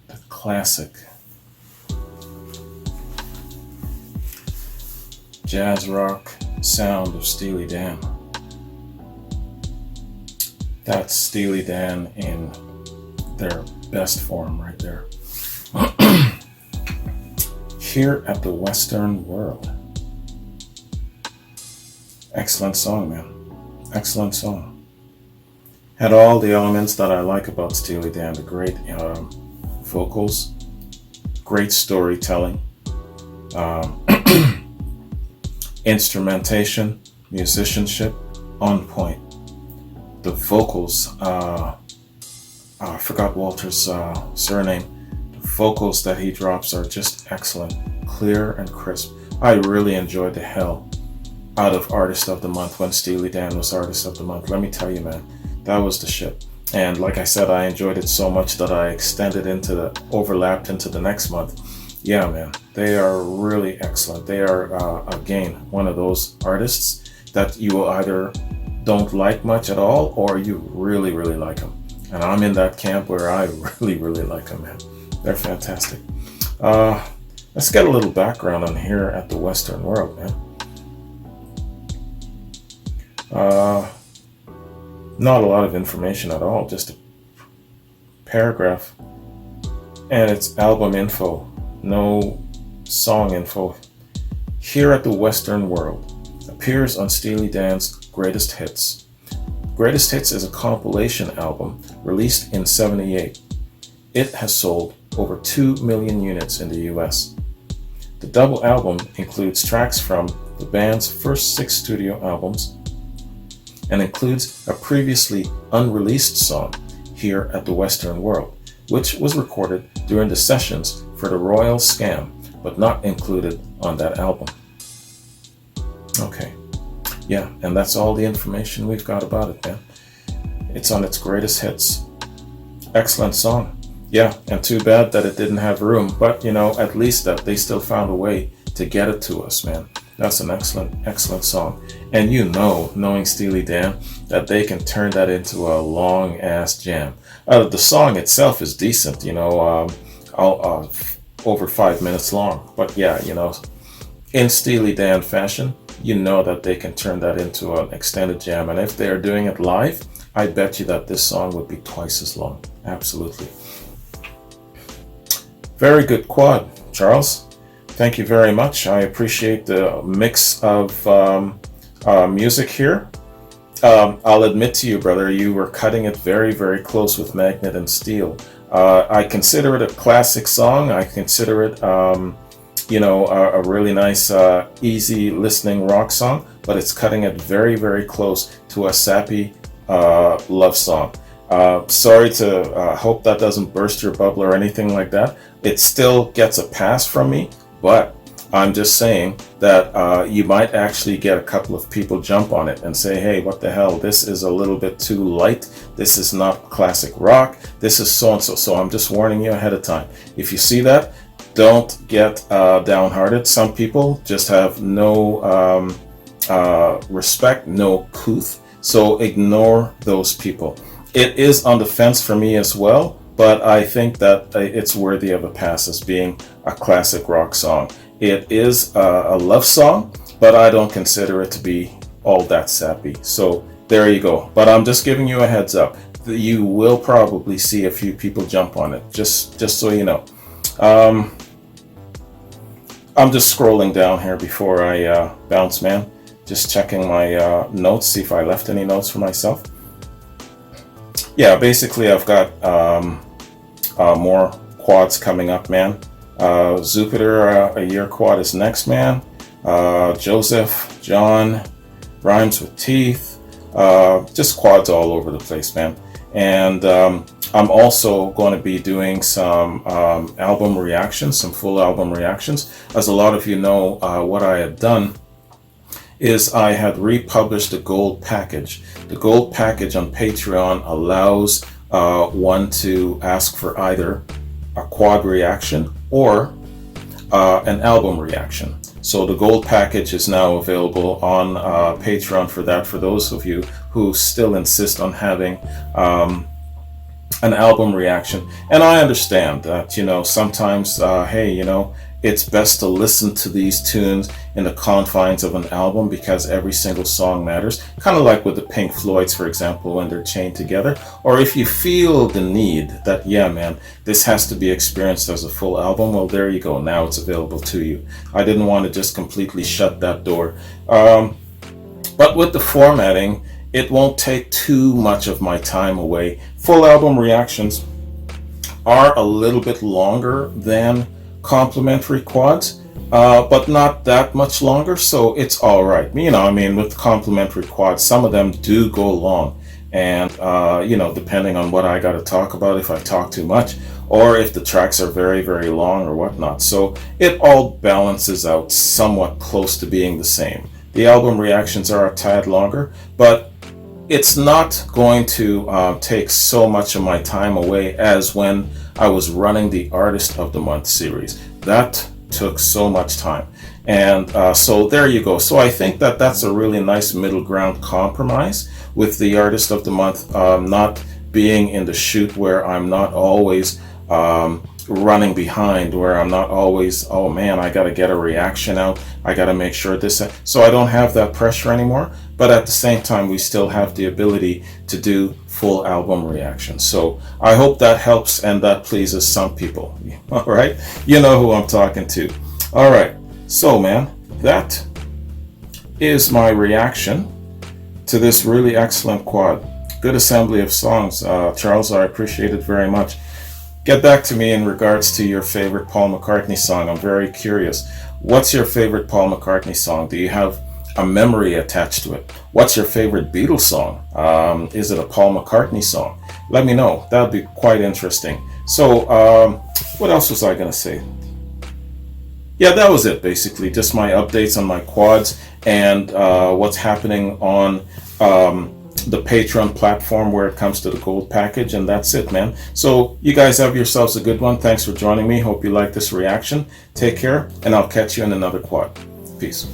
the classic jazz rock sound of Steely Dan. That's Steely Dan in their best form right there. Here at the Western World. Excellent song, man. Excellent song. Had all the elements that I like about Steely Dan. The great vocals, great storytelling, instrumentation, musicianship, on point. The vocals, I forgot Walter's surname. The vocals that he drops are just excellent, clear and crisp. I really enjoyed the hell out of Artist of the Month when Steely Dan was Artist of the Month. Let me tell you, man, that was the shit. And like I said, I enjoyed it so much that I overlapped into the next month. Yeah, man, they are really excellent. They are, again, one of those artists that you either don't like much at all or you really, really like them. And I'm in that camp where I really, really like them, man. They're fantastic. Let's get a little background on Here at the Western World, man. Not a lot of information at all, just a paragraph. And it's album info, no song info. Here at the Western World appears on Steely Dan's Greatest Hits. Greatest Hits is a compilation album released in '78. It has sold over 2 million units in the US. The double album includes tracks from the band's first 6 studio albums and includes a previously unreleased song, Here at the Western World, which was recorded during the sessions for the Royal Scam, but not included on that album. Okay. Yeah, and that's all the information we've got about it, man. It's on its greatest hits. Excellent song. Yeah, and too bad that it didn't have room, but at least that they still found a way to get it to us, man. That's an excellent, excellent song. And knowing Steely Dan, that they can turn that into a long ass jam. The song itself is decent, over 5 minutes long. But yeah, in Steely Dan fashion, that they can turn that into an extended jam. And if they are doing it live, I bet you that this song would be twice as long. Absolutely. Very good quad, Charles. Thank you very much. I appreciate the mix of music here. I'll admit to you, brother, you were cutting it very, very close with Magnet and Steel. I consider it a classic song. I consider it a really nice, easy listening rock song, but it's cutting it very, very close to a sappy love song. Sorry to hope that doesn't burst your bubble or anything like that. It still gets a pass from me, but I'm just saying that you might actually get a couple of people jump on it and say, hey, what the hell? This is a little bit too light. This is not classic rock. This is so-and-so. So I'm just warning you ahead of time. If you see that, don't get downhearted. Some people just have no respect, no couth. So ignore those people. It is on the fence for me as well, but I think that it's worthy of a pass as being a classic rock song. It is a love song, but I don't consider it to be all that sappy. So there you go. But I'm just giving you a heads up. You will probably see a few people jump on it, just so you know. I'm just scrolling down here before I bounce, man. Just checking my notes, see if I left any notes for myself. Yeah, basically I've got more quads coming up, man. Jupiter, a year quad is next, man. Joseph, John, Rhymes with Teeth, just quads all over the place, man. And I'm also going to be doing some album reactions, some full album reactions. As a lot of you know, what I had done is I had republished the gold package. The gold package on Patreon allows one to ask for either a quad reaction or an album reaction. So the gold package is now available on Patreon for that, for those of you who still insist on having an album reaction. And I understand that, sometimes, hey, it's best to listen to these tunes in the confines of an album because every single song matters. Kind of like with the Pink Floyds, for example, when they're chained together. Or if you feel the need that, yeah, man, this has to be experienced as a full album, well, there you go. Now it's available to you. I didn't want to just completely shut that door. But with the formatting, it won't take too much of my time away. Full album reactions are a little bit longer than complimentary quads, but not that much longer, so it's all right. With complimentary quads, some of them do go long, and depending on what I got to talk about, if I talk too much, or if the tracks are very, very long or whatnot. So it all balances out somewhat close to being the same. The album reactions are a tad longer, but it's not going to take so much of my time away as when I was running the Artist of the Month series. That took so much time. And so there you go. So I think that that's a really nice middle ground compromise with the Artist of the Month not being in the shoot where I'm not always running behind, where I'm not always, oh man, I got to get a reaction out. I got to make sure this. So I don't have that pressure anymore. But at the same time, we still have the ability to do full album reactions. So I hope that helps and that pleases some people. All right. You know who I'm talking to. All right. So, man, that is my reaction to this really excellent quad. Good assembly of songs. Charles, I appreciate it very much. Get back to me in regards to your favorite Paul McCartney song. I'm very curious. What's your favorite Paul McCartney song? Do you have a memory attached to it? What's your favorite Beatles song? Is it a Paul McCartney song? Let me know. That would be quite interesting. So, what else was I going to say? Yeah, that was it, basically. Just my updates on my quads and what's happening on the Patreon platform where it comes to the gold package, and that's it, man. So you guys have yourselves a good one. Thanks for joining me. Hope you like this reaction. Take care, and I'll catch you in another quad. Peace.